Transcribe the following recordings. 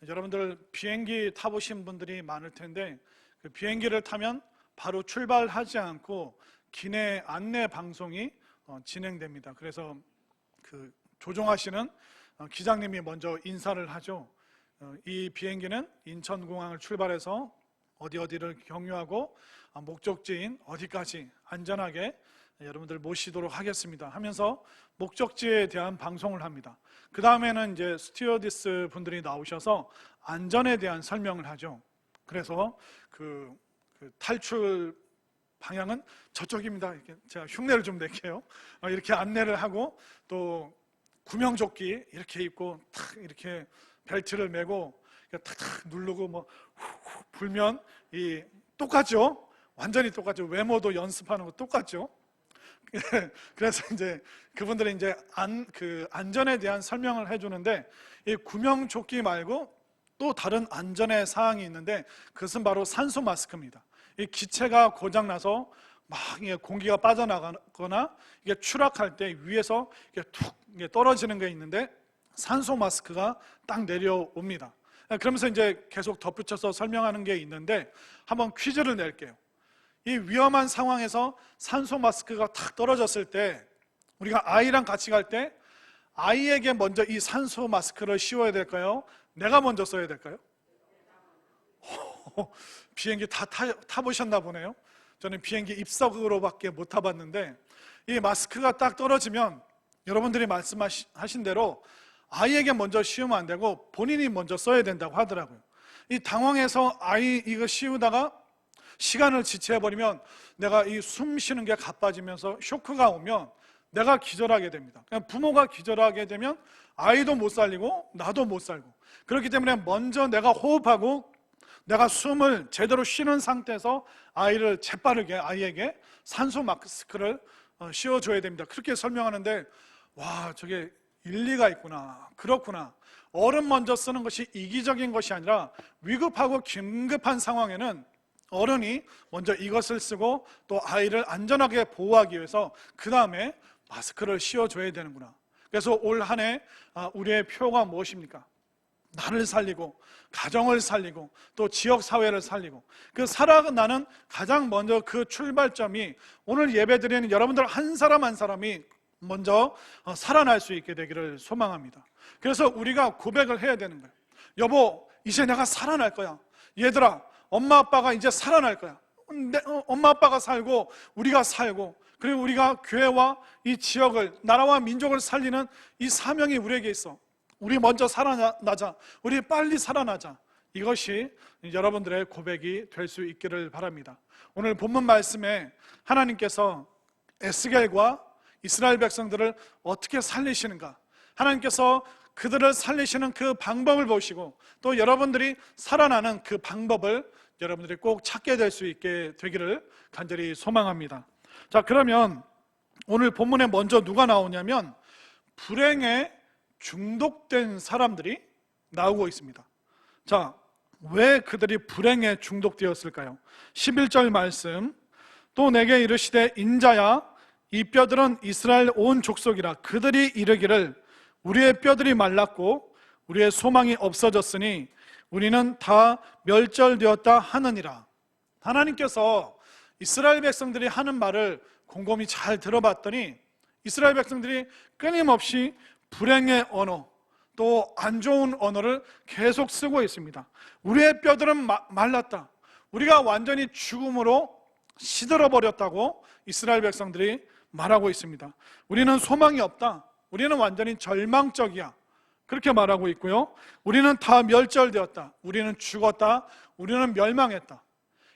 여러분들 비행기 타보신 분들이 많을 텐데 그 비행기를 타면 바로 출발하지 않고 기내 안내 방송이 진행됩니다. 그래서 그 조종하시는 기장님이 먼저 인사를 하죠. 이 비행기는 인천공항을 출발해서 어디를 경유하고 목적지인 어디까지 안전하게 여러분들 모시도록 하겠습니다 하면서 목적지에 대한 방송을 합니다. 그 다음에는 이제 스튜어디스 분들이 나오셔서 안전에 대한 설명을 하죠. 그래서 그 탈출 방향은 저쪽입니다. 이렇게 제가 흉내를 좀 낼게요. 이렇게 안내를 하고 또 구명조끼 이렇게 입고 탁 이렇게 벨트를 메고 탁탁 누르고 뭐 후 불면 이 똑같죠? 완전히 똑같죠. 외모도 연습하는 거 똑같죠? 그래서 이제 그분들이 이제 안전에 대한 설명을 해주는데 이 구명조끼 말고 또 다른 안전의 사항이 있는데 그것은 바로 산소 마스크입니다. 이 기체가 고장나서 막 공기가 빠져나가거나 이게 추락할 때 위에서 이게 툭 떨어지는 게 있는데 산소 마스크가 딱 내려옵니다. 그러면서 이제 계속 덧붙여서 설명하는 게 있는데 한번 퀴즈를 낼게요. 이 위험한 상황에서 산소 마스크가 탁 떨어졌을 때 우리가 아이랑 같이 갈 때 아이에게 먼저 이 산소 마스크를 씌워야 될까요? 내가 먼저 써야 될까요? 비행기 다 타보셨나 보네요. 저는 비행기 입석으로밖에 못 타봤는데 이 마스크가 딱 떨어지면 여러분들이 말씀하신 대로 아이에게 먼저 씌우면 안 되고 본인이 먼저 써야 된다고 하더라고요. 이 당황해서 아이 이거 씌우다가 시간을 지체해버리면 내가 이 숨 쉬는 게 가빠지면서 쇼크가 오면 내가 기절하게 됩니다. 부모가 기절하게 되면 아이도 못 살리고 나도 못 살고, 그렇기 때문에 먼저 내가 호흡하고 내가 숨을 제대로 쉬는 상태에서 아이를 재빠르게 아이에게 산소 마스크를 씌워줘야 됩니다. 그렇게 설명하는데 와, 저게 일리가 있구나, 그렇구나. 어른 먼저 쓰는 것이 이기적인 것이 아니라 위급하고 긴급한 상황에는 어른이 먼저 이것을 쓰고 또 아이를 안전하게 보호하기 위해서 그 다음에 마스크를 씌워줘야 되는구나. 그래서 올 한 해 우리의 표가 무엇입니까? 나를 살리고 가정을 살리고 또 지역사회를 살리고 그 살아나는 가장 먼저 그 출발점이 오늘 예배드리는 여러분들 한 사람 한 사람이 먼저 살아날 수 있게 되기를 소망합니다. 그래서 우리가 고백을 해야 되는 거예요. 여보, 이제 내가 살아날 거야. 얘들아, 엄마 아빠가 이제 살아날 거야. 엄마 아빠가 살고 우리가 살고 그리고 우리가 교회와 이 지역을, 나라와 민족을 살리는 이 사명이 우리에게 있어. 우리 먼저 살아나자. 우리 빨리 살아나자. 이것이 여러분들의 고백이 될 수 있기를 바랍니다. 오늘 본문 말씀에 하나님께서 에스겔과 이스라엘 백성들을 어떻게 살리시는가, 하나님께서 그들을 살리시는 그 방법을 보시고 또 여러분들이 살아나는 그 방법을 여러분들이 꼭 찾게 될 수 있게 되기를 간절히 소망합니다. 자, 그러면 오늘 본문에 먼저 누가 나오냐면 불행에 중독된 사람들이 나오고 있습니다. 자, 왜 그들이 불행에 중독되었을까요? 11절 말씀, 또 내게 이르시되 인자야, 이 뼈들은 이스라엘 온 족속이라. 그들이 이르기를 우리의 뼈들이 말랐고 우리의 소망이 없어졌으니 우리는 다 멸절되었다 하느니라. 하나님께서 이스라엘 백성들이 하는 말을 곰곰이 잘 들어봤더니 이스라엘 백성들이 끊임없이 불행의 언어, 또 안 좋은 언어를 계속 쓰고 있습니다. 우리의 뼈들은 말랐다. 우리가 완전히 죽음으로 시들어버렸다고 이스라엘 백성들이 말하고 있습니다. 우리는 소망이 없다. 우리는 완전히 절망적이야. 그렇게 말하고 있고요. 우리는 다 멸절되었다. 우리는 죽었다. 우리는 멸망했다.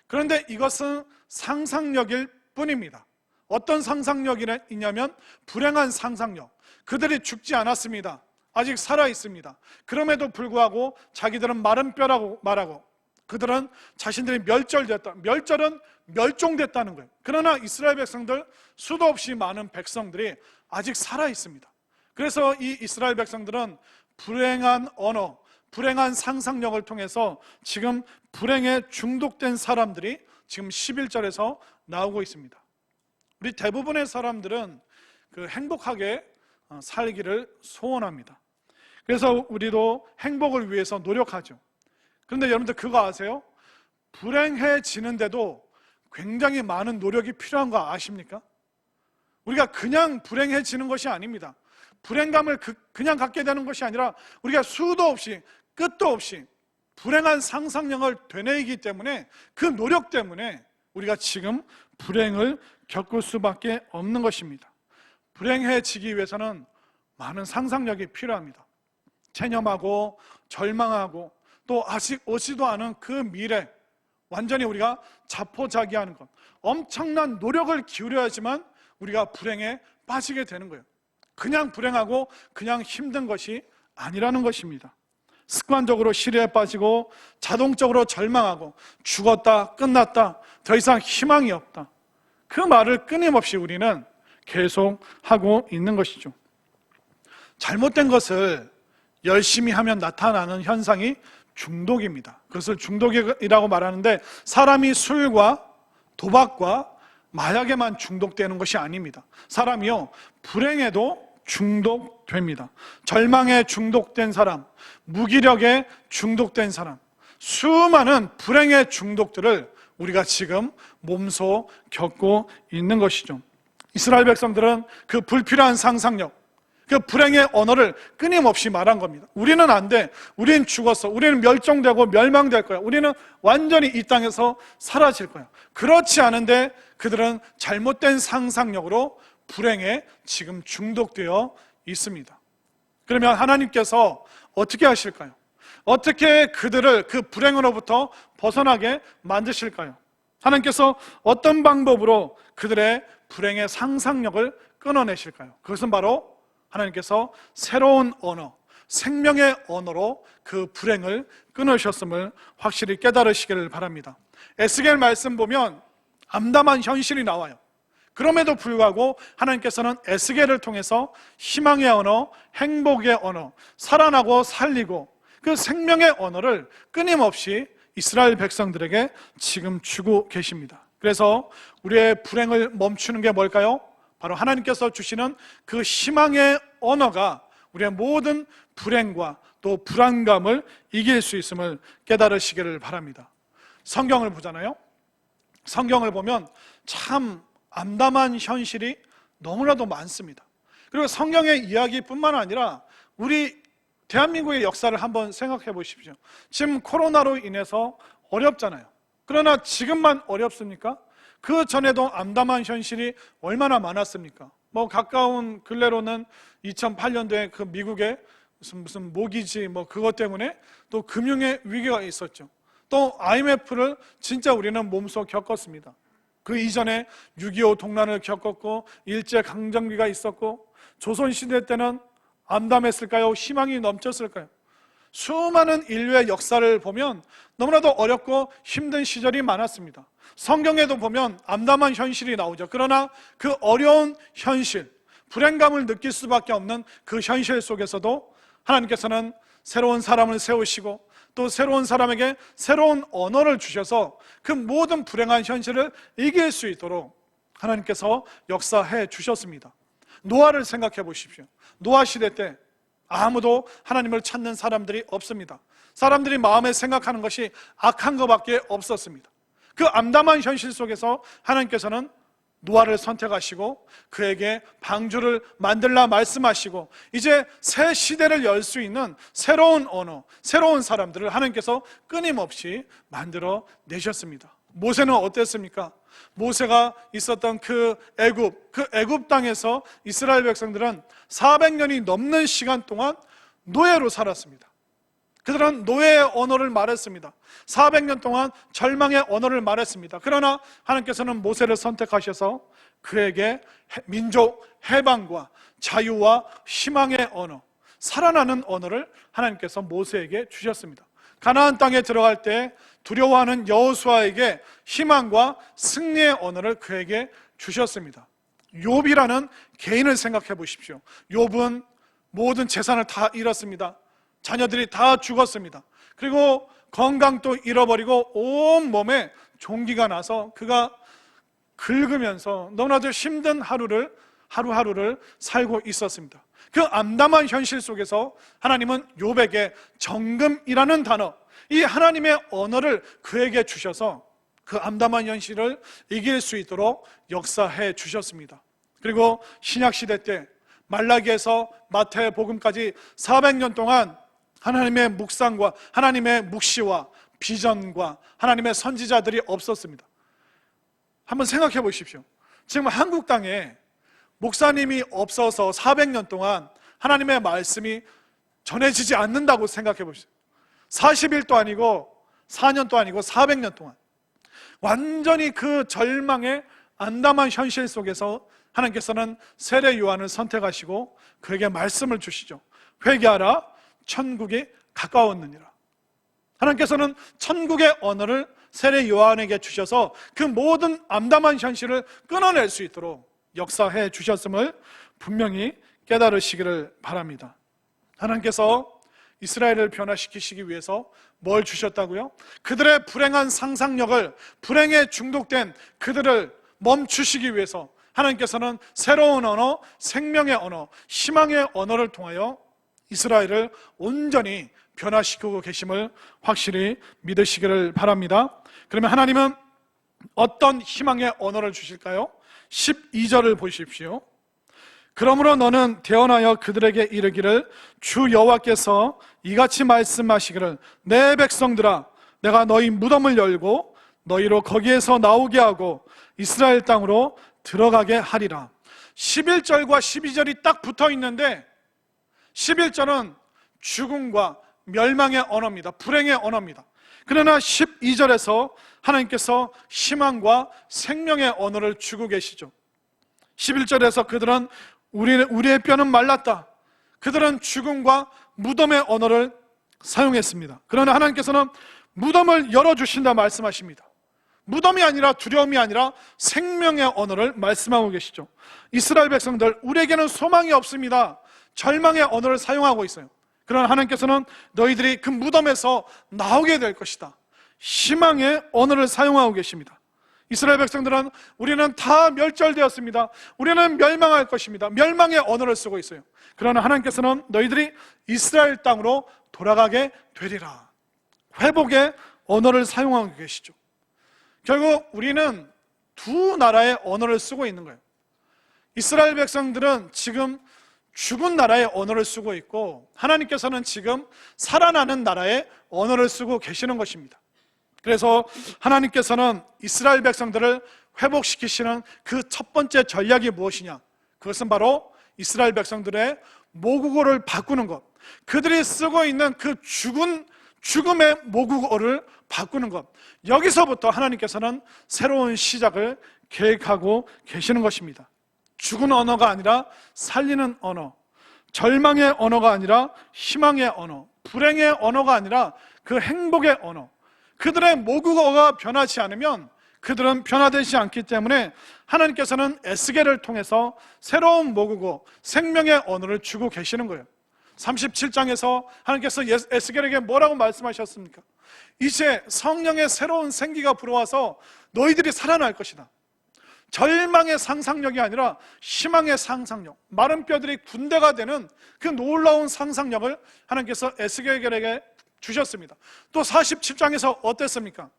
그런데 이것은 상상력일 뿐입니다. 어떤 상상력이냐면 불행한 상상력. 그들이 죽지 않았습니다. 아직 살아 있습니다. 그럼에도 불구하고 자기들은 마른 뼈라고 말하고 그들은 자신들이 멸절됐다. 멸절은 멸종됐다는 거예요. 그러나 이스라엘 백성들, 수도 없이 많은 백성들이 아직 살아 있습니다. 그래서 이 이스라엘 백성들은 불행한 언어, 불행한 상상력을 통해서 지금 불행에 중독된 사람들이 지금 11절에서 나오고 있습니다. 우리 대부분의 사람들은 행복하게 살기를 소원합니다. 그래서 우리도 행복을 위해서 노력하죠. 그런데 여러분들 그거 아세요? 불행해지는데도 굉장히 많은 노력이 필요한 거 아십니까? 우리가 그냥 불행해지는 것이 아닙니다. 불행감을 그냥 갖게 되는 것이 아니라 우리가 수도 없이 끝도 없이 불행한 상상력을 되뇌이기 때문에 그 노력 때문에 우리가 지금 불행을 겪을 수밖에 없는 것입니다. 불행해지기 위해서는 많은 상상력이 필요합니다. 체념하고 절망하고 또 아직 오지도 않은 그 미래, 완전히 우리가 자포자기하는 것, 엄청난 노력을 기울여야지만 우리가 불행에 빠지게 되는 거예요. 그냥 불행하고 그냥 힘든 것이 아니라는 것입니다. 습관적으로 시리에 빠지고 자동적으로 절망하고 죽었다, 끝났다, 더 이상 희망이 없다, 그 말을 끊임없이 우리는 계속 하고 있는 것이죠. 잘못된 것을 열심히 하면 나타나는 현상이 중독입니다. 그것을 중독이라고 말하는데 사람이 술과 도박과 마약에만 중독되는 것이 아닙니다. 사람이요, 불행에도 중독됩니다. 절망에 중독된 사람, 무기력에 중독된 사람, 수많은 불행의 중독들을 우리가 지금 몸소 겪고 있는 것이죠. 이스라엘 백성들은 그 불필요한 상상력, 그 불행의 언어를 끊임없이 말한 겁니다. 우리는 안 돼. 우리는 죽었어. 우리는 멸종되고 멸망될 거야. 우리는 완전히 이 땅에서 사라질 거야. 그렇지 않은데 그들은 잘못된 상상력으로 불행에 지금 중독되어 있습니다. 그러면 하나님께서 어떻게 하실까요? 어떻게 그들을 그 불행으로부터 벗어나게 만드실까요? 하나님께서 어떤 방법으로 그들의 불행의 상상력을 끊어내실까요? 그것은 바로 하나님께서 새로운 언어, 생명의 언어로 그 불행을 끊으셨음을 확실히 깨달으시기를 바랍니다. 에스겔 말씀 보면 암담한 현실이 나와요. 그럼에도 불구하고 하나님께서는 에스겔을 통해서 희망의 언어, 행복의 언어, 살아나고 살리고 그 생명의 언어를 끊임없이 이스라엘 백성들에게 지금 주고 계십니다. 그래서 우리의 불행을 멈추는 게 뭘까요? 바로 하나님께서 주시는 그 희망의 언어가 우리의 모든 불행과 또 불안감을 이길 수 있음을 깨달으시기를 바랍니다. 성경을 보잖아요. 성경을 보면 참 암담한 현실이 너무나도 많습니다. 그리고 성경의 이야기뿐만 아니라 우리 대한민국의 역사를 한번 생각해 보십시오. 지금 코로나로 인해서 어렵잖아요. 그러나 지금만 어렵습니까? 그 전에도 암담한 현실이 얼마나 많았습니까? 가까운 근래로는 2008년도에 그 미국의 무슨 모기지 그것 때문에 또 금융의 위기가 있었죠. 또 IMF를 진짜 우리는 몸소 겪었습니다. 그 이전에 6.25 동란을 겪었고 일제강점기가 있었고 조선시대 때는 암담했을까요? 희망이 넘쳤을까요? 수많은 인류의 역사를 보면 너무나도 어렵고 힘든 시절이 많았습니다. 성경에도 보면 암담한 현실이 나오죠. 그러나 그 어려운 현실, 불행감을 느낄 수밖에 없는 그 현실 속에서도 하나님께서는 새로운 사람을 세우시고 또 새로운 사람에게 새로운 언어를 주셔서 그 모든 불행한 현실을 이길 수 있도록 하나님께서 역사해 주셨습니다. 노아를 생각해 보십시오. 노아 시대 때 아무도 하나님을 찾는 사람들이 없습니다. 사람들이 마음에 생각하는 것이 악한 것밖에 없었습니다. 그 암담한 현실 속에서 하나님께서는 노아를 선택하시고 그에게 방주를 만들라 말씀하시고 이제 새 시대를 열 수 있는 새로운 언어, 새로운 사람들을 하나님께서 끊임없이 만들어 내셨습니다. 모세는 어땠습니까? 모세가 있었던 그 애굽 땅에서 이스라엘 백성들은 400년이 넘는 시간 동안 노예로 살았습니다. 그들은 노예의 언어를 말했습니다. 400년 동안 절망의 언어를 말했습니다. 그러나 하나님께서는 모세를 선택하셔서 그에게 민족 해방과 자유와 희망의 언어, 살아나는 언어를 하나님께서 모세에게 주셨습니다. 가나안 땅에 들어갈 때 두려워하는 여호수아에게 희망과 승리의 언어를 그에게 주셨습니다. 욥이라는 개인을 생각해 보십시오. 욥은 모든 재산을 다 잃었습니다. 자녀들이 다 죽었습니다. 그리고 건강도 잃어버리고 온 몸에 종기가 나서 그가 긁으면서 너무나도 힘든 하루하루를 살고 있었습니다. 그 암담한 현실 속에서 하나님은 욥에게 정금이라는 단어, 이 하나님의 언어를 그에게 주셔서 그 암담한 현실을 이길 수 있도록 역사해 주셨습니다. 그리고 신약시대 때 말라기에서 마태복음까지 400년 동안 하나님의 묵상과 하나님의 묵시와 비전과 하나님의 선지자들이 없었습니다. 한번 생각해 보십시오. 지금 한국 땅에 목사님이 없어서 400년 동안 하나님의 말씀이 전해지지 않는다고 생각해 보십시오. 40일도 아니고 4년도 아니고 400년 동안 완전히 그 절망의 암담한 현실 속에서 하나님께서는 세례 요한을 선택하시고 그에게 말씀을 주시죠. 회개하라, 천국이 가까웠느니라. 하나님께서는 천국의 언어를 세례 요한에게 주셔서 그 모든 암담한 현실을 끊어낼 수 있도록 역사해 주셨음을 분명히 깨달으시기를 바랍니다. 하나님께서 이스라엘을 변화시키시기 위해서 뭘 주셨다고요? 그들의 불행한 상상력을, 불행에 중독된 그들을 멈추시기 위해서 하나님께서는 새로운 언어, 생명의 언어, 희망의 언어를 통하여 이스라엘을 온전히 변화시키고 계심을 확실히 믿으시기를 바랍니다. 그러면 하나님은 어떤 희망의 언어를 주실까요? 12절을 보십시오. 그러므로 너는 대언하여 그들에게 이르기를 주 여호와께서 이같이 말씀하시기를 내 백성들아 내가 너희 무덤을 열고 너희로 거기에서 나오게 하고 이스라엘 땅으로 들어가게 하리라. 11절과 12절이 딱 붙어 있는데 11절은 죽음과 멸망의 언어입니다. 불행의 언어입니다. 그러나 12절에서 하나님께서 희망과 생명의 언어를 주고 계시죠. 11절에서 그들은 우리의 뼈는 말랐다. 그들은 죽음과 무덤의 언어를 사용했습니다. 그러나 하나님께서는 무덤을 열어주신다 말씀하십니다. 무덤이 아니라 두려움이 아니라 생명의 언어를 말씀하고 계시죠. 이스라엘 백성들, 우리에게는 소망이 없습니다. 절망의 언어를 사용하고 있어요. 그러나 하나님께서는 너희들이 그 무덤에서 나오게 될 것이다. 희망의 언어를 사용하고 계십니다. 이스라엘 백성들은 우리는 다 멸절되었습니다. 우리는 멸망할 것입니다. 멸망의 언어를 쓰고 있어요. 그러나 하나님께서는 너희들이 이스라엘 땅으로 돌아가게 되리라. 회복의 언어를 사용하고 계시죠. 결국 우리는 두 나라의 언어를 쓰고 있는 거예요. 이스라엘 백성들은 지금 죽은 나라의 언어를 쓰고 있고 하나님께서는 지금 살아나는 나라의 언어를 쓰고 계시는 것입니다. 그래서 하나님께서는 이스라엘 백성들을 회복시키시는 그 첫 번째 전략이 무엇이냐? 그것은 바로 이스라엘 백성들의 모국어를 바꾸는 것, 그들이 쓰고 있는 그 죽음의 모국어를 바꾸는 것, 여기서부터 하나님께서는 새로운 시작을 계획하고 계시는 것입니다. 죽은 언어가 아니라 살리는 언어, 절망의 언어가 아니라 희망의 언어, 불행의 언어가 아니라 그 행복의 언어. 그들의 모국어가 변하지 않으면 그들은 변화되지 않기 때문에 하나님께서는 에스겔을 통해서 새로운 모국어, 생명의 언어를 주고 계시는 거예요. 37장에서 하나님께서 에스겔에게 뭐라고 말씀하셨습니까? 이제 성령의 새로운 생기가 불어와서 너희들이 살아날 것이다. 절망의 상상력이 아니라 희망의 상상력, 마른 뼈들이 군대가 되는 그 놀라운 상상력을 하나님께서 에스겔에게 주셨습니다. 또 47장에서 어땠습니까?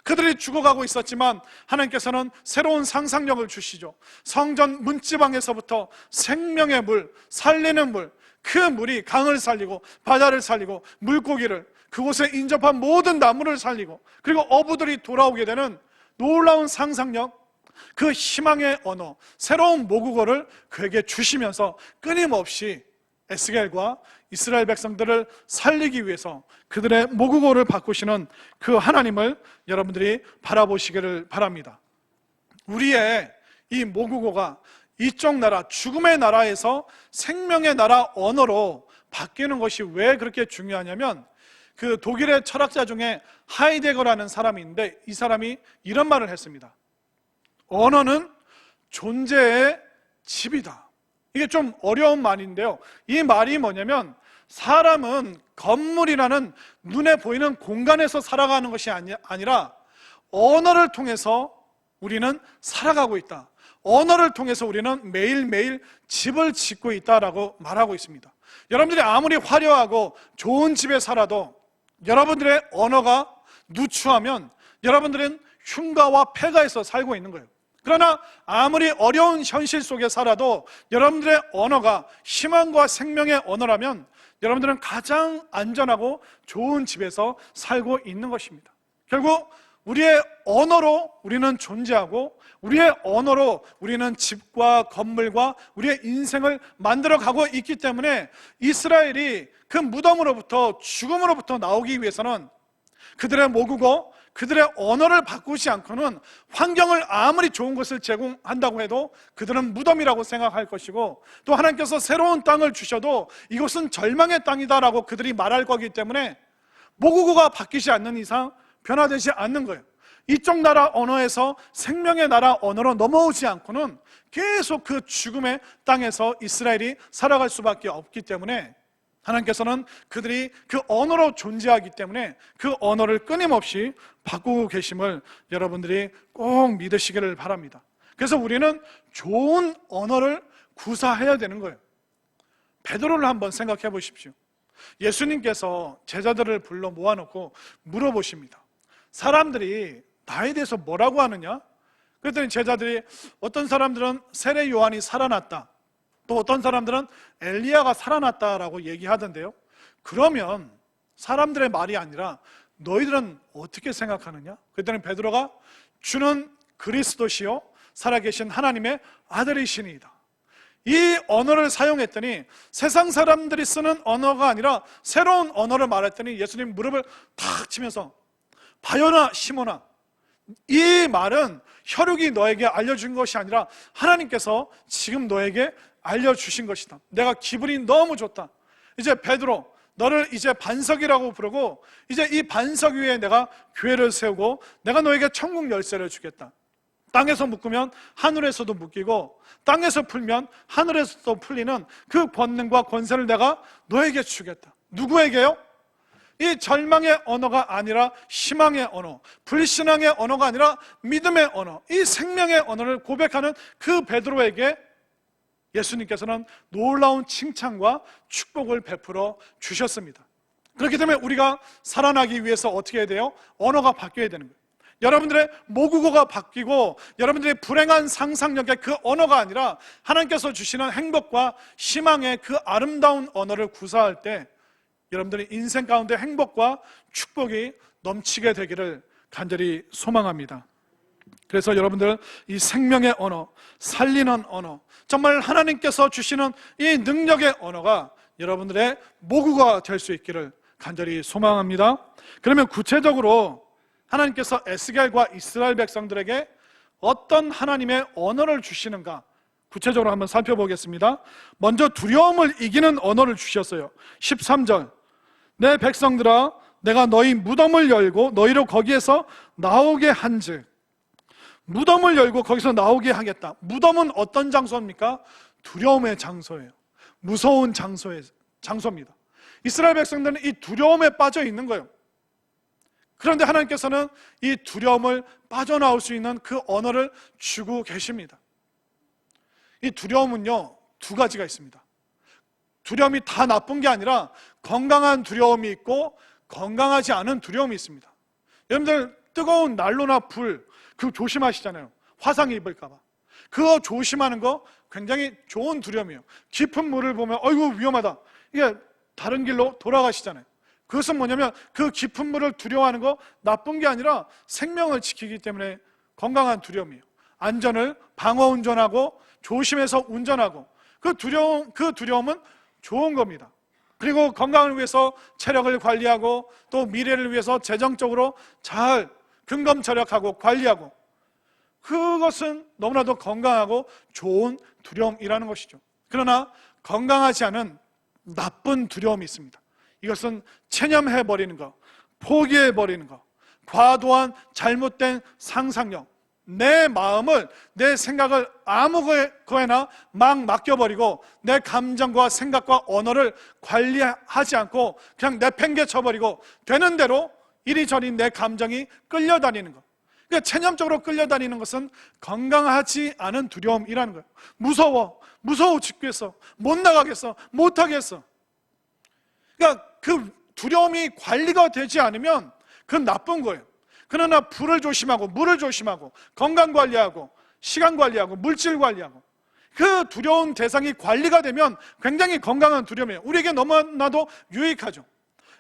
그들이 죽어가고 있었지만 하나님께서는 새로운 상상력을 주시죠. 성전 문지방에서부터 생명의 물, 살리는 물, 그 물이 강을 살리고 바다를 살리고 물고기를, 그곳에 인접한 모든 나무를 살리고 그리고 어부들이 돌아오게 되는 놀라운 상상력, 그 희망의 언어, 새로운 모국어를 그에게 주시면서 끊임없이 에스겔과 이스라엘 백성들을 살리기 위해서 그들의 모국어를 바꾸시는 그 하나님을 여러분들이 바라보시기를 바랍니다. 우리의 이 모국어가 이쪽 나라, 죽음의 나라에서 생명의 나라 언어로 바뀌는 것이 왜 그렇게 중요하냐면, 그 독일의 철학자 중에 하이데거라는 사람이 있는데 이 사람이 이런 말을 했습니다. 언어는 존재의 집이다. 이게 좀 어려운 말인데요, 이 말이 뭐냐면 사람은 건물이라는 눈에 보이는 공간에서 살아가는 것이 아니라 언어를 통해서 우리는 살아가고 있다. 언어를 통해서 우리는 매일매일 집을 짓고 있다라고 말하고 있습니다. 여러분들이 아무리 화려하고 좋은 집에 살아도 여러분들의 언어가 누추하면 여러분들은 흉가와 폐가에서 살고 있는 거예요. 그러나 아무리 어려운 현실 속에 살아도 여러분들의 언어가 희망과 생명의 언어라면 여러분들은 가장 안전하고 좋은 집에서 살고 있는 것입니다. 결국 우리의 언어로 우리는 존재하고 우리의 언어로 우리는 집과 건물과 우리의 인생을 만들어가고 있기 때문에 이스라엘이 그 무덤으로부터 죽음으로부터 나오기 위해서는 그들의 모국어, 그들의 언어를 바꾸지 않고는 환경을 아무리 좋은 것을 제공한다고 해도 그들은 무덤이라고 생각할 것이고, 또 하나님께서 새로운 땅을 주셔도 이것은 절망의 땅이다라고 그들이 말할 거기 때문에 모국어가 바뀌지 않는 이상 변화되지 않는 거예요. 이쪽 나라 언어에서 생명의 나라 언어로 넘어오지 않고는 계속 그 죽음의 땅에서 이스라엘이 살아갈 수밖에 없기 때문에 하나님께서는 그들이 그 언어로 존재하기 때문에 그 언어를 끊임없이 바꾸고 계심을 여러분들이 꼭 믿으시기를 바랍니다. 그래서 우리는 좋은 언어를 구사해야 되는 거예요. 베드로를 한번 생각해 보십시오. 예수님께서 제자들을 불러 모아놓고 물어보십니다. 사람들이 나에 대해서 뭐라고 하느냐? 그랬더니 제자들이 어떤 사람들은 세례 요한이 살아났다, 또 어떤 사람들은 엘리야가 살아났다라고 얘기하던데요. 그러면 사람들의 말이 아니라 너희들은 어떻게 생각하느냐? 그랬더니 베드로가 주는 그리스도시요 살아계신 하나님의 아들이시니이다. 이 언어를 사용했더니 세상 사람들이 쓰는 언어가 아니라 새로운 언어를 말했더니 예수님 무릎을 탁 치면서 바요나 시몬아, 이 말은 혈육이 너에게 알려준 것이 아니라 하나님께서 지금 너에게 알려주신 것이다. 내가 기분이 너무 좋다. 이제 베드로, 너를 이제 반석이라고 부르고 이제 이 반석 위에 내가 교회를 세우고 내가 너에게 천국 열쇠를 주겠다. 땅에서 묶으면 하늘에서도 묶이고 땅에서 풀면 하늘에서도 풀리는 그 권능과 권세를 내가 너에게 주겠다. 누구에게요? 이 절망의 언어가 아니라 희망의 언어, 불신앙의 언어가 아니라 믿음의 언어, 이 생명의 언어를 고백하는 그 베드로에게 예수님께서는 놀라운 칭찬과 축복을 베풀어 주셨습니다. 그렇기 때문에 우리가 살아나기 위해서 어떻게 해야 돼요? 언어가 바뀌어야 되는 거예요. 여러분들의 모국어가 바뀌고 여러분들의 불행한 상상력의 그 언어가 아니라 하나님께서 주시는 행복과 희망의 그 아름다운 언어를 구사할 때 여러분들의 인생 가운데 행복과 축복이 넘치게 되기를 간절히 소망합니다. 그래서 여러분들 이 생명의 언어, 살리는 언어, 정말 하나님께서 주시는 이 능력의 언어가 여러분들의 모국어가 될 수 있기를 간절히 소망합니다. 그러면 구체적으로 하나님께서 에스겔과 이스라엘 백성들에게 어떤 하나님의 언어를 주시는가 구체적으로 한번 살펴보겠습니다. 먼저 두려움을 이기는 언어를 주셨어요. 13절, 내 백성들아 내가 너희 무덤을 열고 너희로 거기에서 나오게 한즉. 무덤을 열고 거기서 나오게 하겠다. 무덤은 어떤 장소입니까? 두려움의 장소예요. 무서운 장소입니다. 이스라엘 백성들은 이 두려움에 빠져 있는 거예요. 그런데 하나님께서는 이 두려움을 빠져나올 수 있는 그 언어를 주고 계십니다. 이 두려움은요, 두 가지가 있습니다. 두려움이 다 나쁜 게 아니라 건강한 두려움이 있고 건강하지 않은 두려움이 있습니다. 여러분들 뜨거운 난로나 불 그거 조심하시잖아요. 화상 입을까 봐. 그거 조심하는 거 굉장히 좋은 두려움이에요. 깊은 물을 보면 어이구 위험하다, 이게 다른 길로 돌아가시잖아요. 그것은 뭐냐면 그 깊은 물을 두려워하는 거 나쁜 게 아니라 생명을 지키기 때문에 건강한 두려움이에요. 안전을 방어 운전하고 조심해서 운전하고 그 두려움은 좋은 겁니다. 그리고 건강을 위해서 체력을 관리하고 또 미래를 위해서 재정적으로 잘 근검절약하고 관리하고, 그것은 너무나도 건강하고 좋은 두려움이라는 것이죠. 그러나 건강하지 않은 나쁜 두려움이 있습니다. 이것은 체념해버리는 것, 포기해버리는 것, 과도한 잘못된 상상력, 내 마음을, 내 생각을 아무거에나 막 맡겨버리고 내 감정과 생각과 언어를 관리하지 않고 그냥 내팽개쳐버리고 되는 대로 이리저리 내 감정이 끌려다니는 것, 그러니까 체념적으로 끌려다니는 것은 건강하지 않은 두려움이라는 거예요. 무서워 죽겠어, 못 나가겠어, 못 하겠어. 그러니까 그 두려움이 관리가 되지 않으면 그건 나쁜 거예요. 그러나 불을 조심하고 물을 조심하고 건강 관리하고 시간 관리하고 물질 관리하고 그 두려운 대상이 관리가 되면 굉장히 건강한 두려움이에요. 우리에게 너무나도 유익하죠.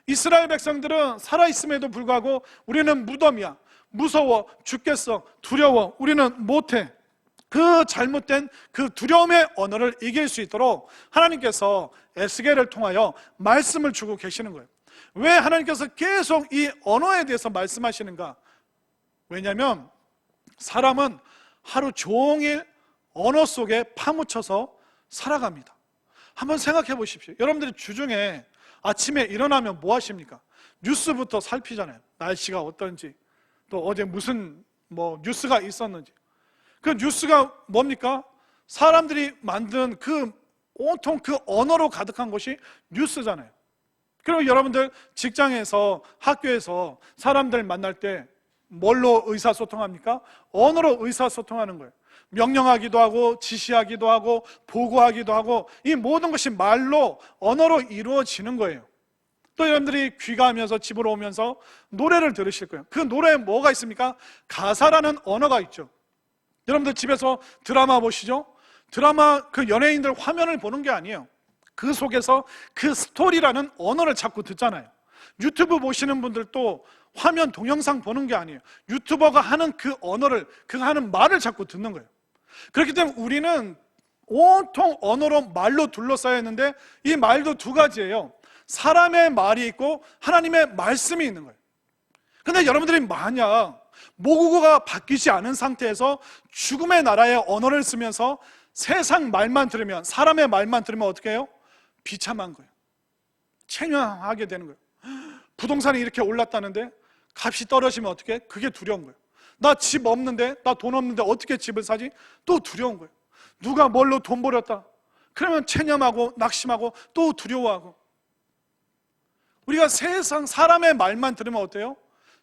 이스라엘 백성들은 살아있음에도 불구하고 우리는 무덤이야, 무서워 죽겠어, 두려워, 우리는 못해. 그 잘못된 그 두려움의 언어를 이길 수 있도록 하나님께서 에스겔을 통하여 말씀을 주고 계시는 거예요. 왜 하나님께서 계속 이 언어에 대해서 말씀하시는가? 왜냐하면 사람은 하루 종일 언어 속에 파묻혀서 살아갑니다. 한번 생각해 보십시오. 여러분들이 주중에 아침에 일어나면 뭐 하십니까? 뉴스부터 살피잖아요. 날씨가 어떤지, 또 어제 무슨 뉴스가 있었는지. 그 뉴스가 뭡니까? 사람들이 만든 온통 그 언어로 가득한 것이 뉴스잖아요. 그리고 여러분들 직장에서, 학교에서 사람들 만날 때 뭘로 의사소통합니까? 언어로 의사소통하는 거예요. 명령하기도 하고 지시하기도 하고 보고하기도 하고 이 모든 것이 말로, 언어로 이루어지는 거예요. 또 여러분들이 귀가하면서 집으로 오면서 노래를 들으실 거예요. 그 노래에 뭐가 있습니까? 가사라는 언어가 있죠. 여러분들 집에서 드라마 보시죠? 드라마 그 연예인들 화면을 보는 게 아니에요. 그 속에서 그 스토리라는 언어를 자꾸 듣잖아요. 유튜브 보시는 분들도 화면 동영상 보는 게 아니에요. 유튜버가 하는 그 언어를, 그 하는 말을 자꾸 듣는 거예요. 그렇기 때문에 우리는 온통 언어로, 말로 둘러싸여 있는데 이 말도 두 가지예요. 사람의 말이 있고 하나님의 말씀이 있는 거예요. 근데 여러분들이 만약 모국어가 바뀌지 않은 상태에서 죽음의 나라의 언어를 쓰면서 세상 말만 들으면, 사람의 말만 들으면 어떻게 해요? 비참한 거예요. 체념하게 되는 거예요. 부동산이 이렇게 올랐다는데 값이 떨어지면 어떻게 해? 그게 두려운 거예요. 나 집 없는데, 나 돈 없는데 어떻게 집을 사지? 또 두려운 거예요. 누가 뭘로 돈 벌였다, 그러면 체념하고 낙심하고 또 두려워하고. 우리가 세상 사람의 말만 들으면 어때요?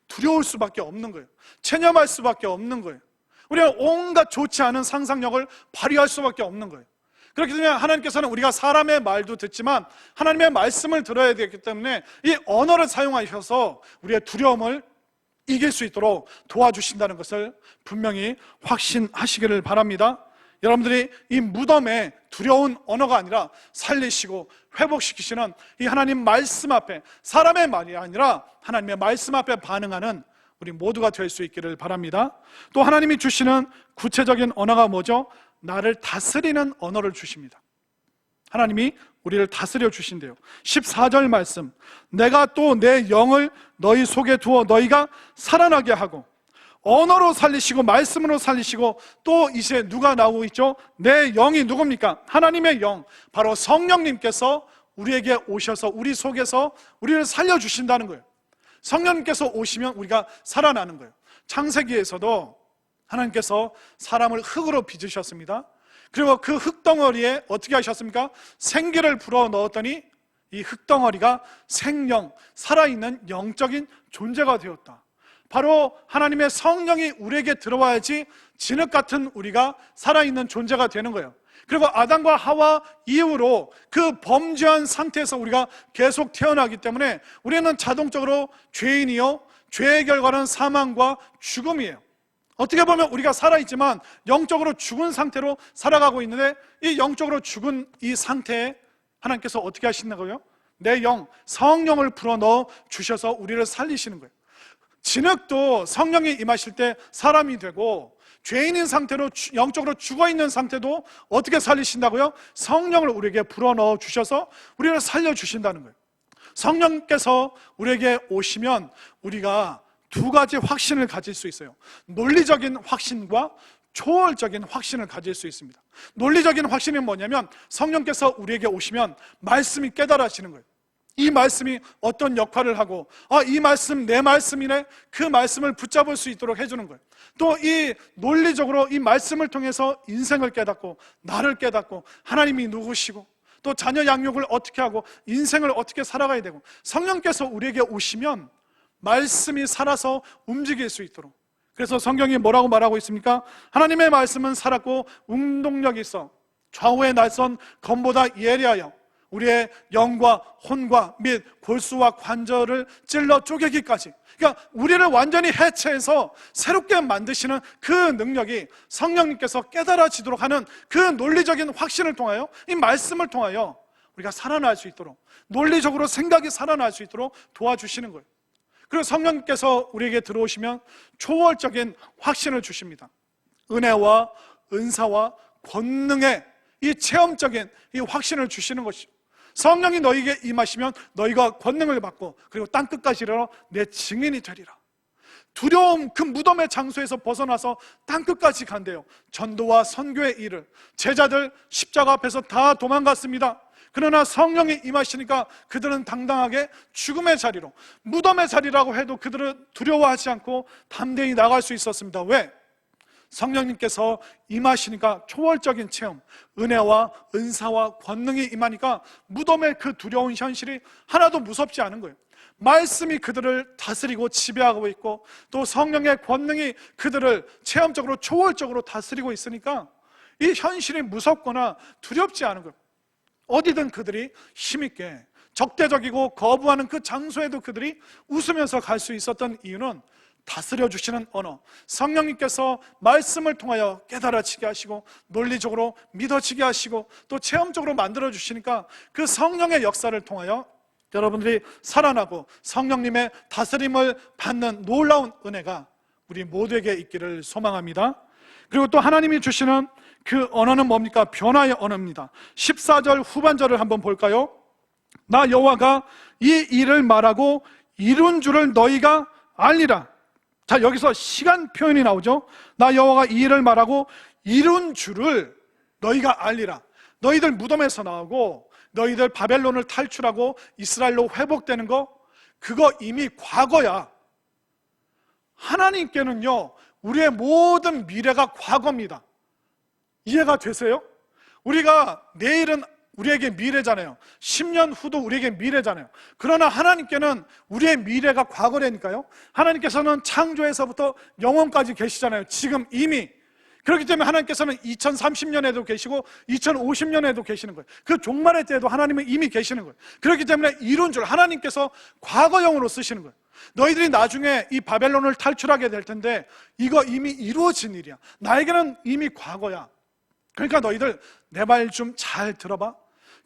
두려울 수밖에 없는 거예요. 체념할 수밖에 없는 거예요. 우리가 온갖 좋지 않은 상상력을 발휘할 수밖에 없는 거예요. 그렇기 때문에 하나님께서는 우리가 사람의 말도 듣지만 하나님의 말씀을 들어야 되기 때문에 이 언어를 사용하셔서 우리의 두려움을 이길 수 있도록 도와주신다는 것을 분명히 확신하시기를 바랍니다. 여러분들이 이 무덤에 두려운 언어가 아니라 살리시고 회복시키시는 이 하나님 말씀 앞에, 사람의 말이 아니라 하나님의 말씀 앞에 반응하는 우리 모두가 될 수 있기를 바랍니다. 또 하나님이 주시는 구체적인 언어가 뭐죠? 나를 다스리는 언어를 주십니다. 하나님이 우리를 다스려 주신대요. 14절 말씀, 내가 또 내 영을 너희 속에 두어 너희가 살아나게 하고, 언어로 살리시고 말씀으로 살리시고, 또 이제 누가 나오고 있죠? 내 영이 누굽니까? 하나님의 영, 바로 성령님께서 우리에게 오셔서 우리 속에서 우리를 살려주신다는 거예요. 성령님께서 오시면 우리가 살아나는 거예요. 창세기에서도 하나님께서 사람을 흙으로 빚으셨습니다. 그리고 그 흙덩어리에 어떻게 하셨습니까? 생기를 불어 넣었더니 이 흙덩어리가 생명, 살아있는 영적인 존재가 되었다. 바로 하나님의 성령이 우리에게 들어와야지 진흙 같은 우리가 살아있는 존재가 되는 거예요. 그리고 아담과 하와 이후로 그 범죄한 상태에서 우리가 계속 태어나기 때문에 우리는 자동적으로 죄인이요, 죄의 결과는 사망과 죽음이에요. 어떻게 보면 우리가 살아있지만 영적으로 죽은 상태로 살아가고 있는데, 이 영적으로 죽은 이 상태에 하나님께서 어떻게 하신다고요? 내 영, 성령을 불어넣어 주셔서 우리를 살리시는 거예요. 진흙도 성령이 임하실 때 사람이 되고, 죄인인 상태로 영적으로 죽어있는 상태도 어떻게 살리신다고요? 성령을 우리에게 불어넣어 주셔서 우리를 살려주신다는 거예요. 성령께서 우리에게 오시면 우리가 두 가지 확신을 가질 수 있어요. 논리적인 확신과 초월적인 확신을 가질 수 있습니다. 논리적인 확신이 뭐냐면, 성령께서 우리에게 오시면 말씀이 깨달아지는 거예요. 이 말씀이 어떤 역할을 하고, 이 말씀 내 말씀이네, 그 말씀을 붙잡을 수 있도록 해주는 거예요. 또 이 논리적으로 이 말씀을 통해서 인생을 깨닫고, 나를 깨닫고, 하나님이 누구시고, 또 자녀 양육을 어떻게 하고 인생을 어떻게 살아가야 되고, 성령께서 우리에게 오시면 말씀이 살아서 움직일 수 있도록, 그래서 성경이 뭐라고 말하고 있습니까? 하나님의 말씀은 살았고 운동력이 있어 좌우의 날선 검보다 예리하여 우리의 영과 혼과 및 골수와 관절을 찔러 쪼개기까지, 그러니까 우리를 완전히 해체해서 새롭게 만드시는 그 능력이 성령님께서 깨달아지도록 하는 그 논리적인 확신을 통하여, 이 말씀을 통하여 우리가 살아날 수 있도록, 논리적으로 생각이 살아날 수 있도록 도와주시는 거예요. 그리고 성령님께서 우리에게 들어오시면 초월적인 확신을 주십니다. 은혜와 은사와 권능의 이 체험적인 이 확신을 주시는 것이죠. 성령이 너희에게 임하시면 너희가 권능을 받고 그리고 땅끝까지 이르러 내 증인이 되리라. 두려움 그 무덤의 장소에서 벗어나서 땅끝까지 간대요. 전도와 선교의 일을, 제자들 십자가 앞에서 다 도망갔습니다. 그러나 성령이 임하시니까 그들은 당당하게 죽음의 자리로, 무덤의 자리라고 해도 그들은 두려워하지 않고 담대히 나갈 수 있었습니다. 왜? 성령님께서 임하시니까 초월적인 체험, 은혜와 은사와 권능이 임하니까 무덤의 그 두려운 현실이 하나도 무섭지 않은 거예요. 말씀이 그들을 다스리고 지배하고 있고 또 성령의 권능이 그들을 체험적으로 초월적으로 다스리고 있으니까 이 현실이 무섭거나 두렵지 않은 거예요. 어디든 그들이 힘있게, 적대적이고 거부하는 그 장소에도 그들이 웃으면서 갈 수 있었던 이유는 다스려 주시는 언어, 성령님께서 말씀을 통하여 깨달아지게 하시고 논리적으로 믿어지게 하시고 또 체험적으로 만들어 주시니까 그 성령의 역사를 통하여 여러분들이 살아나고 성령님의 다스림을 받는 놀라운 은혜가 우리 모두에게 있기를 소망합니다. 그리고 또 하나님이 주시는 그 언어는 뭡니까? 변화의 언어입니다. 14절 후반절을 한번 볼까요? 나 여호와가 이 일을 말하고 이룬 줄을 너희가 알리라. 자, 여기서 시간 표현이 나오죠. 나 여호와가 이 일을 말하고 이룬 줄을 너희가 알리라. 너희들 무덤에서 나오고 너희들 바벨론을 탈출하고 이스라엘로 회복되는 거, 그거 이미 과거야. 하나님께는요, 우리의 모든 미래가 과거입니다. 이해가 되세요? 우리가 내일은 우리에게 미래잖아요. 10년 후도 우리에게 미래잖아요. 그러나 하나님께는 우리의 미래가 과거라니까요. 하나님께서는 창조에서부터 영원까지 계시잖아요. 지금 이미. 그렇기 때문에 하나님께서는 2030년에도 계시고 2050년에도 계시는 거예요. 그 종말의 때에도 하나님은 이미 계시는 거예요. 그렇기 때문에 이룬 줄 하나님께서 과거형으로 쓰시는 거예요. 너희들이 나중에 이 바벨론을 탈출하게 될 텐데 이거 이미 이루어진 일이야. 나에게는 이미 과거야. 그러니까 너희들 내 말 좀 잘 들어봐.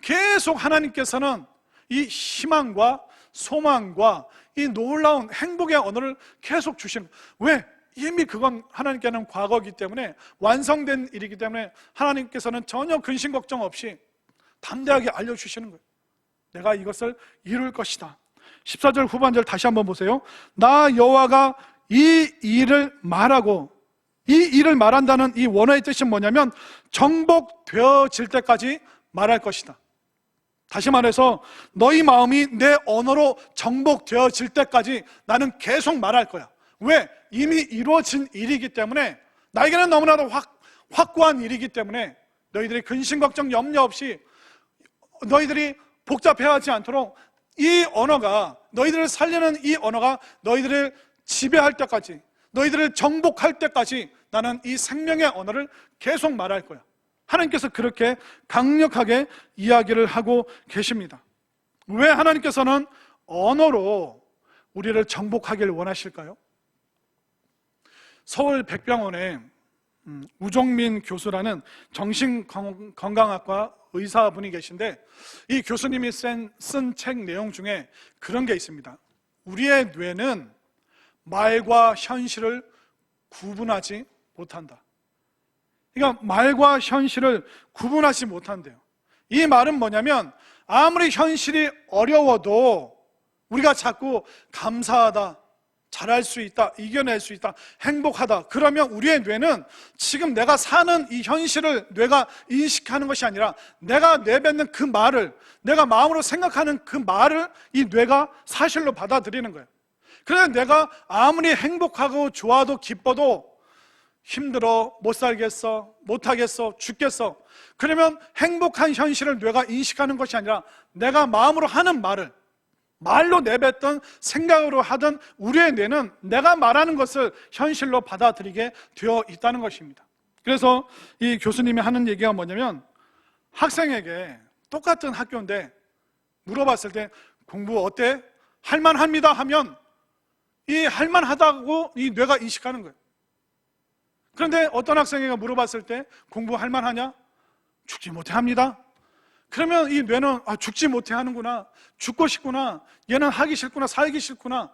계속 하나님께서는 이 희망과 소망과 이 놀라운 행복의 언어를 계속 주시는 거예요. 왜? 이미 그건 하나님께는 과거이기 때문에, 완성된 일이기 때문에 하나님께서는 전혀 근심 걱정 없이 담대하게 알려주시는 거예요. 내가 이것을 이룰 것이다. 14절 후반절 다시 한번 보세요. 나 여호와가 이 일을 말하고, 이 일을 말한다는 이 원어의 뜻이 뭐냐면 정복되어질 때까지 말할 것이다. 다시 말해서 너희 마음이 내 언어로 정복되어질 때까지 나는 계속 말할 거야. 왜? 이미 이루어진 일이기 때문에, 나에게는 너무나도 확고한 일이기 때문에 너희들이 근심 걱정 염려 없이, 너희들이 복잡해하지 않도록 이 언어가, 너희들을 살리는 이 언어가 너희들을 지배할 때까지, 너희들을 정복할 때까지 나는 이 생명의 언어를 계속 말할 거야. 하나님께서 그렇게 강력하게 이야기를 하고 계십니다. 왜 하나님께서는 언어로 우리를 정복하길 원하실까요? 서울 백병원에 우종민 교수라는 정신건강학과 의사분이 계신데, 이 교수님이 쓴 책 내용 중에 그런 게 있습니다. 우리의 뇌는 말과 현실을 구분하지 못한다. 그러니까 말과 현실을 구분하지 못한대요. 이 말은 뭐냐면, 아무리 현실이 어려워도 우리가 자꾸 감사하다, 잘할 수 있다, 이겨낼 수 있다, 행복하다, 그러면 우리의 뇌는 지금 내가 사는 이 현실을 뇌가 인식하는 것이 아니라 내가 내뱉는 그 말을, 내가 마음으로 생각하는 그 말을 이 뇌가 사실로 받아들이는 거예요. 그래서 내가 아무리 행복하고 좋아도 기뻐도 힘들어, 못 살겠어, 못하겠어, 죽겠어, 그러면 행복한 현실을 뇌가 인식하는 것이 아니라 내가 마음으로 하는 말을, 말로 내뱉던 생각으로 하던 우리의 뇌는 내가 말하는 것을 현실로 받아들이게 되어 있다는 것입니다. 그래서 이 교수님이 하는 얘기가 뭐냐면, 학생에게 똑같은 학교인데 물어봤을 때 공부 어때? 할만합니다 하면 이 할만하다고 이 뇌가 인식하는 거예요. 그런데 어떤 학생에게 물어봤을 때 공부 할만하냐? 죽지 못해 합니다. 그러면 이 뇌는 죽지 못해 하는구나, 죽고 싶구나, 얘는 하기 싫구나, 살기 싫구나.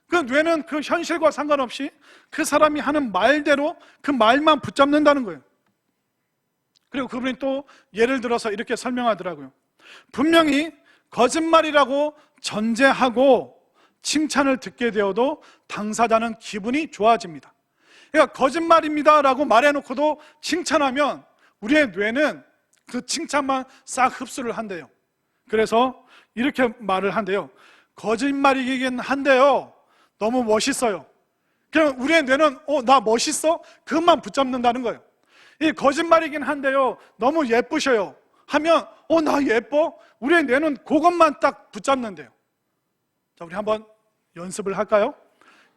그 뇌는 그 현실과 상관없이 그 사람이 하는 말대로 그 말만 붙잡는다는 거예요. 그리고 그분이 또 예를 들어서 이렇게 설명하더라고요. 분명히 거짓말이라고 전제하고 칭찬을 듣게 되어도 당사자는 기분이 좋아집니다. 그러니까 거짓말입니다 라고 말해놓고도 칭찬하면 우리의 뇌는 그 칭찬만 싹 흡수를 한대요. 그래서 이렇게 말을 한대요. 거짓말이긴 한데요, 너무 멋있어요. 그럼 우리의 뇌는 나 멋있어? 그것만 붙잡는다는 거예요. 이 거짓말이긴 한데요, 너무 예쁘셔요 하면 나 예뻐? 우리의 뇌는 그것만 딱 붙잡는데요. 자, 우리 한번 연습을 할까요?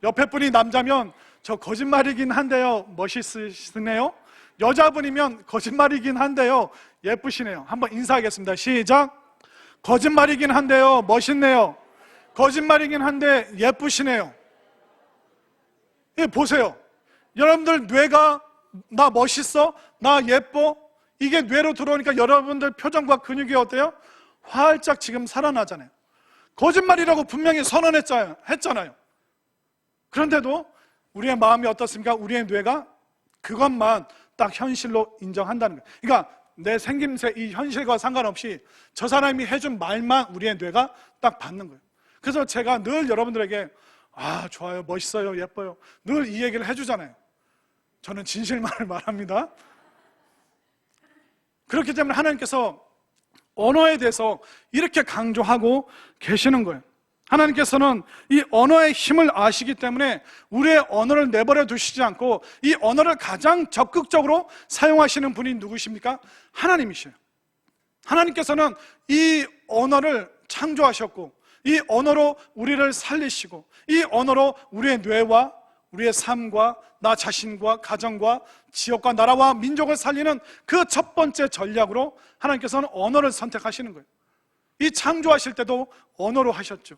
옆에 분이 남자면 저 거짓말이긴 한데요, 멋있으시네요. 여자분이면 거짓말이긴 한데요, 예쁘시네요. 한번 인사하겠습니다. 시작. 거짓말이긴 한데요, 멋있네요. 거짓말이긴 한데 예쁘시네요. 보세요. 여러분들 뇌가 나 멋있어? 나 예뻐? 이게 뇌로 들어오니까 여러분들 표정과 근육이 어때요? 활짝 지금 살아나잖아요. 거짓말이라고 분명히 선언했잖아요. 그런데도 우리의 마음이 어떻습니까? 우리의 뇌가 그것만 딱 현실로 인정한다는 거예요. 그러니까 내 생김새, 이 현실과 상관없이 저 사람이 해준 말만 우리의 뇌가 딱 받는 거예요. 그래서 제가 늘 여러분들에게 좋아요, 멋있어요, 예뻐요, 늘 이 얘기를 해주잖아요. 저는 진실만을 말합니다. 그렇기 때문에 하나님께서 언어에 대해서 이렇게 강조하고 계시는 거예요. 하나님께서는 이 언어의 힘을 아시기 때문에 우리의 언어를 내버려 두시지 않고 이 언어를 가장 적극적으로 사용하시는 분이 누구십니까? 하나님이셔요. 하나님께서는 이 언어를 창조하셨고 이 언어로 우리를 살리시고 이 언어로 우리의 뇌와 우리의 삶과 나 자신과 가정과 지역과 나라와 민족을 살리는 그 첫 번째 전략으로 하나님께서는 언어를 선택하시는 거예요. 이 창조하실 때도 언어로 하셨죠.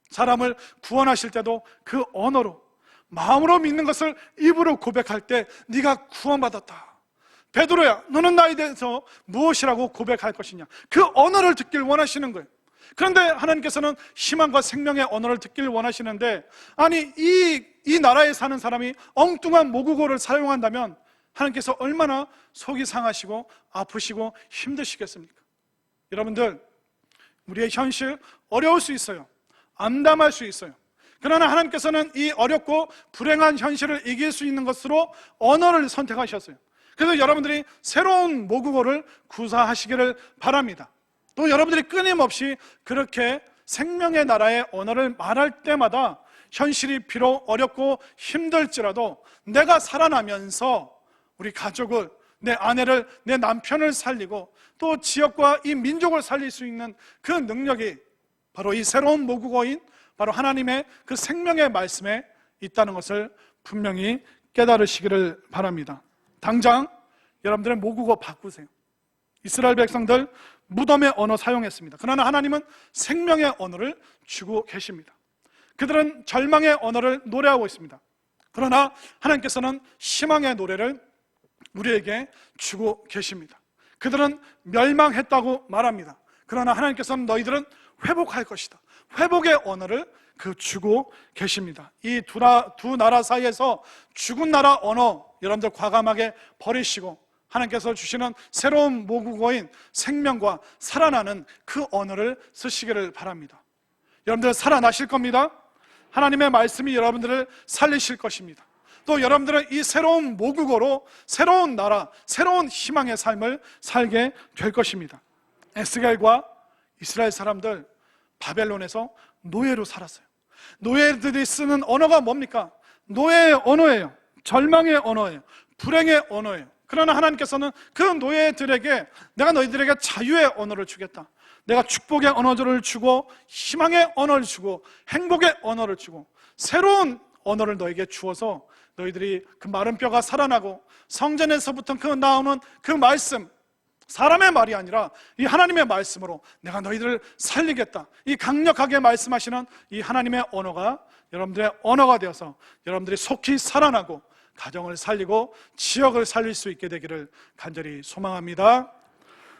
사람을 구원하실 때도 그 언어로, 마음으로 믿는 것을 입으로 고백할 때 네가 구원받았다. 베드로야, 너는 나에 대해서 무엇이라고 고백할 것이냐. 그 언어를 듣길 원하시는 거예요. 그런데 하나님께서는 희망과 생명의 언어를 듣길 원하시는데, 아니 이 나라에 사는 사람이 엉뚱한 모국어를 사용한다면 하나님께서 얼마나 속이 상하시고 아프시고 힘드시겠습니까? 여러분들, 우리의 현실 어려울 수 있어요. 암담할 수 있어요. 그러나 하나님께서는 이 어렵고 불행한 현실을 이길 수 있는 것으로 언어를 선택하셨어요. 그래서 여러분들이 새로운 모국어를 구사하시기를 바랍니다. 또 여러분들이 끊임없이 그렇게 생명의 나라의 언어를 말할 때마다 현실이 비록 어렵고 힘들지라도 내가 살아나면서 우리 가족을, 내 아내를, 내 남편을 살리고 또 지역과 이 민족을 살릴 수 있는 그 능력이 바로 이 새로운 모국어인 바로 하나님의 그 생명의 말씀에 있다는 것을 분명히 깨달으시기를 바랍니다. 당장 여러분들의 모국어 바꾸세요. 이스라엘 백성들 무덤의 언어 사용했습니다. 그러나 하나님은 생명의 언어를 주고 계십니다. 그들은 절망의 언어를 노래하고 있습니다. 그러나 하나님께서는 희망의 노래를 우리에게 주고 계십니다. 그들은 멸망했다고 말합니다. 그러나 하나님께서는 너희들은 회복할 것이다. 회복의 언어를 주고 계십니다. 이 두 나라 사이에서 죽은 나라 언어 여러분들 과감하게 버리시고 하나님께서 주시는 새로운 모국어인 생명과 살아나는 그 언어를 쓰시기를 바랍니다. 여러분들 살아나실 겁니다. 하나님의 말씀이 여러분들을 살리실 것입니다. 또 여러분들은 이 새로운 모국어로 새로운 나라, 새로운 희망의 삶을 살게 될 것입니다. 에스겔과 이스라엘 사람들 바벨론에서 노예로 살았어요. 노예들이 쓰는 언어가 뭡니까? 노예의 언어예요. 절망의 언어예요. 불행의 언어예요. 그러나 하나님께서는 그 노예들에게 내가 너희들에게 자유의 언어를 주겠다. 내가 축복의 언어를 주고 희망의 언어를 주고 행복의 언어를 주고 새로운 언어를 너에게 주어서 너희들이 그 마른 뼈가 살아나고 성전에서부터 나오는 그 말씀, 사람의 말이 아니라 이 하나님의 말씀으로 내가 너희들을 살리겠다, 이 강력하게 말씀하시는 이 하나님의 언어가 여러분들의 언어가 되어서 여러분들이 속히 살아나고 가정을 살리고 지역을 살릴 수 있게 되기를 간절히 소망합니다.